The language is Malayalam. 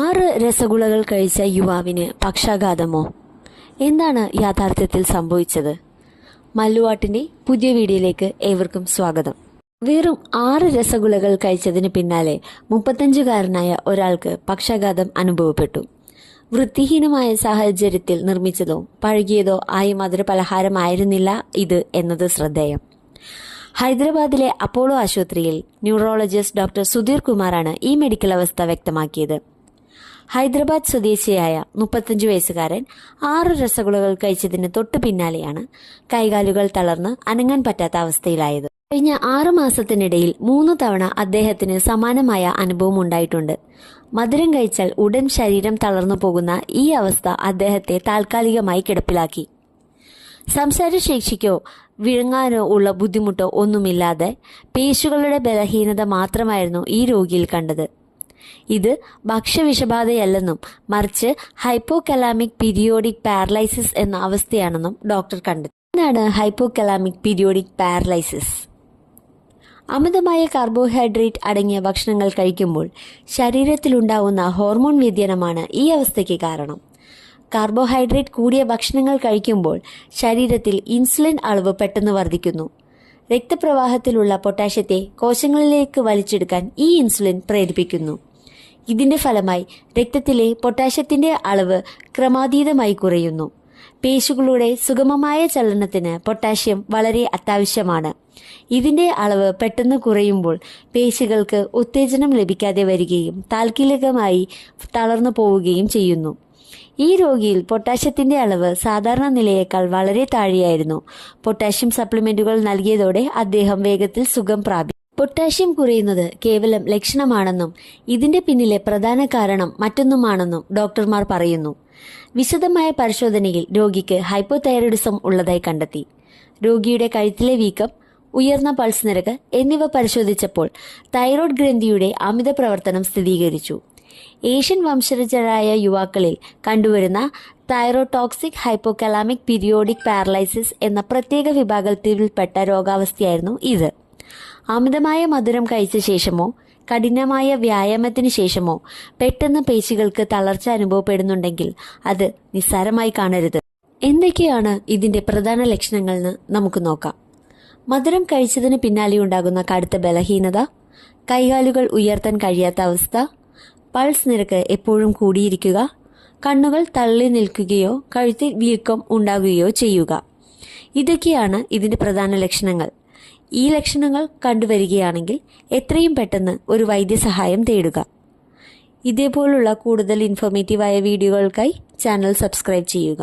6 രസഗുളകൾ കഴിച്ച യുവാവിന് പക്ഷാഘാതമോ? എന്താണ് യാഥാർത്ഥ്യത്തിൽ സംഭവിച്ചത്? മല്ലുവാട്ടിന്റെ പുതിയ വീഡിയോയിലേക്ക് ഏവർക്കും സ്വാഗതം. വെറും 6 രസഗുളകൾ കഴിച്ചതിന് പിന്നാലെ 35-കാരനായ ഒരാൾക്ക് പക്ഷാഘാതം അനുഭവപ്പെട്ടു. വൃത്തിഹീനമായ സാഹചര്യത്തിൽ നിർമ്മിച്ചതോ പഴകിയതോ ആയ മധുരപലഹാരമായിരുന്നില്ല ഇത് എന്നത് ശ്രദ്ധേയം. ഹൈദരാബാദിലെ അപ്പോളോ ആശുപത്രിയിൽ ന്യൂറോളജിസ്റ്റ് ഡോക്ടർ സുധീർ കുമാറാണ് ഈ മെഡിക്കൽ അവസ്ഥ വ്യക്തമാക്കിയത്. ഹൈദരാബാദ് സ്വദേശിയായ 35 വയസ്സുകാരൻ 6 രസഗുളകൾ കഴിച്ചതിന് തൊട്ടു പിന്നാലെയാണ് കൈകാലുകൾ തളർന്ന് അനങ്ങാൻ പറ്റാത്ത അവസ്ഥയിലായത്. കഴിഞ്ഞ 6 മാസത്തിനിടയിൽ 3 തവണ അദ്ദേഹത്തിന് സമാനമായ അനുഭവം ഉണ്ടായിട്ടുണ്ട്. മധുരം കഴിച്ചാൽ ഉടൻ ശരീരം തളർന്നു പോകുന്ന ഈ അവസ്ഥ അദ്ദേഹത്തെ താൽക്കാലികമായി കിടപ്പിലാക്കി. സംസാരശേഷിക്കോ വിഴുങ്ങാനോ ഉള്ള ബുദ്ധിമുട്ടോ ഒന്നുമില്ലാതെ പേശികളുടെ ബലഹീനത മാത്രമായിരുന്നു ഈ രോഗിയിൽ കണ്ടത്. ഇത് ഭക്ഷ്യവിഷബാധയല്ലെന്നും മറിച്ച് ഹൈപ്പോകലാമിക് പീരിയോഡിക് പാരലൈസിസ് എന്ന അവസ്ഥയാണെന്നും ഡോക്ടർ കണ്ടെത്തി. എന്താണ് ഹൈപ്പോകലാമിക് പീരിയോഡിക് പാരലൈസിസ്? അമിതമായ കാർബോഹൈഡ്രേറ്റ് അടങ്ങിയ ഭക്ഷണങ്ങൾ കഴിക്കുമ്പോൾ ശരീരത്തിലുണ്ടാവുന്ന ഹോർമോൺ വ്യതിയാനമാണ് ഈ അവസ്ഥയ്ക്ക് കാരണം. കാർബോഹൈഡ്രേറ്റ് കൂടിയ ഭക്ഷണങ്ങൾ കഴിക്കുമ്പോൾ ശരീരത്തിൽ ഇൻസുലിൻ അളവ് പെട്ടെന്ന് വർദ്ധിക്കുന്നു. രക്തപ്രവാഹത്തിലുള്ള പൊട്ടാഷ്യത്തെ കോശങ്ങളിലേക്ക് വലിച്ചെടുക്കാൻ ഈ ഇൻസുലിൻ പ്രേരിപ്പിക്കുന്നു. ഇതിന്റെ ഫലമായി രക്തത്തിലെ പൊട്ടാഷ്യത്തിന്റെ അളവ് ക്രമാതീതമായി കുറയുന്നു. പേശികളുടെ സുഗമമായ ചലനത്തിന് പൊട്ടാഷ്യം വളരെ അത്യാവശ്യമാണ്. ഇതിന്റെ അളവ് പെട്ടെന്ന് കുറയുമ്പോൾ പേശികൾക്ക് ഉത്തേജനം ലഭിക്കാതെ വരികയും താൽക്കാലികമായി തളർന്നു പോവുകയും ചെയ്യുന്നു. ഈ രോഗിയിൽ പൊട്ടാഷ്യത്തിന്റെ അളവ് സാധാരണ നിലയേക്കാൾ വളരെ താഴെയായിരുന്നു. പൊട്ടാഷ്യം സപ്ലിമെന്റുകൾ നൽകിയതോടെ അദ്ദേഹം വേഗത്തിൽ സുഖം പ്രാപിച്ചു. പൊട്ടാഷ്യം കുറയുന്നത് കേവലം ലക്ഷണമാണെന്നും ഇതിന്റെ പിന്നിലെ പ്രധാന കാരണം മറ്റൊന്നുമാണെന്നും ഡോക്ടർമാർ പറയുന്നു. വിശദമായ പരിശോധനയിൽ രോഗിക്ക് ഹൈപ്പോതൈറോയിഡിസം ഉള്ളതായി കണ്ടെത്തി. രോഗിയുടെ കഴുത്തിലെ വീക്കം, ഉയർന്ന പൾസ് നിരക്ക് എന്നിവ പരിശോധിച്ചപ്പോൾ തൈറോയ്ഡ് ഗ്രന്ഥിയുടെ അമിത പ്രവർത്തനം സ്ഥിരീകരിച്ചു. ഏഷ്യൻ വംശജരായ യുവാക്കളിൽ കണ്ടുവരുന്ന തൈറോടോക്സിക് ഹൈപ്പോകലാമിക് പീരിയോഡിക് പാരലൈസിസ് എന്ന പ്രത്യേക വിഭാഗത്തിൽപ്പെട്ട രോഗാവസ്ഥയായിരുന്നു ഇത്. അമിതമായ മധുരം കഴിച്ച ശേഷമോ കഠിനമായ വ്യായാമത്തിന് ശേഷമോ പെട്ടെന്ന് പേശികൾക്ക് തളർച്ച അനുഭവപ്പെടുന്നുണ്ടെങ്കിൽ അത് നിസ്സാരമായി കാണരുത്. എന്തൊക്കെയാണ് ഇതിന്റെ പ്രധാന ലക്ഷണങ്ങളെന്ന് നമുക്ക് നോക്കാം. മധുരം കഴിച്ചതിന് പിന്നാലെ ഉണ്ടാകുന്ന കടുത്ത ബലഹീനത, കൈകാലുകൾ ഉയർത്താൻ കഴിയാത്ത അവസ്ഥ, പൾസ് നിരക്ക് എപ്പോഴും കൂടിയിരിക്കുക, കണ്ണുകൾ തള്ളി നിൽക്കുകയോ കഴുത്തിൽ വീക്കം ഉണ്ടാകുകയോ ചെയ്യുക. ഇതൊക്കെയാണ് ഇതിന്റെ പ്രധാന ലക്ഷണങ്ങൾ. ഈ ലക്ഷണങ്ങൾ കണ്ടുവരികയാണെങ്കിൽ എത്രയും പെട്ടെന്ന് ഒരു വൈദ്യസഹായം തേടുക. ഇതേപോലുള്ള കൂടുതൽ ഇൻഫോർമേറ്റീവായ വീഡിയോകൾക്കായി ചാനൽ സബ്സ്ക്രൈബ് ചെയ്യുക.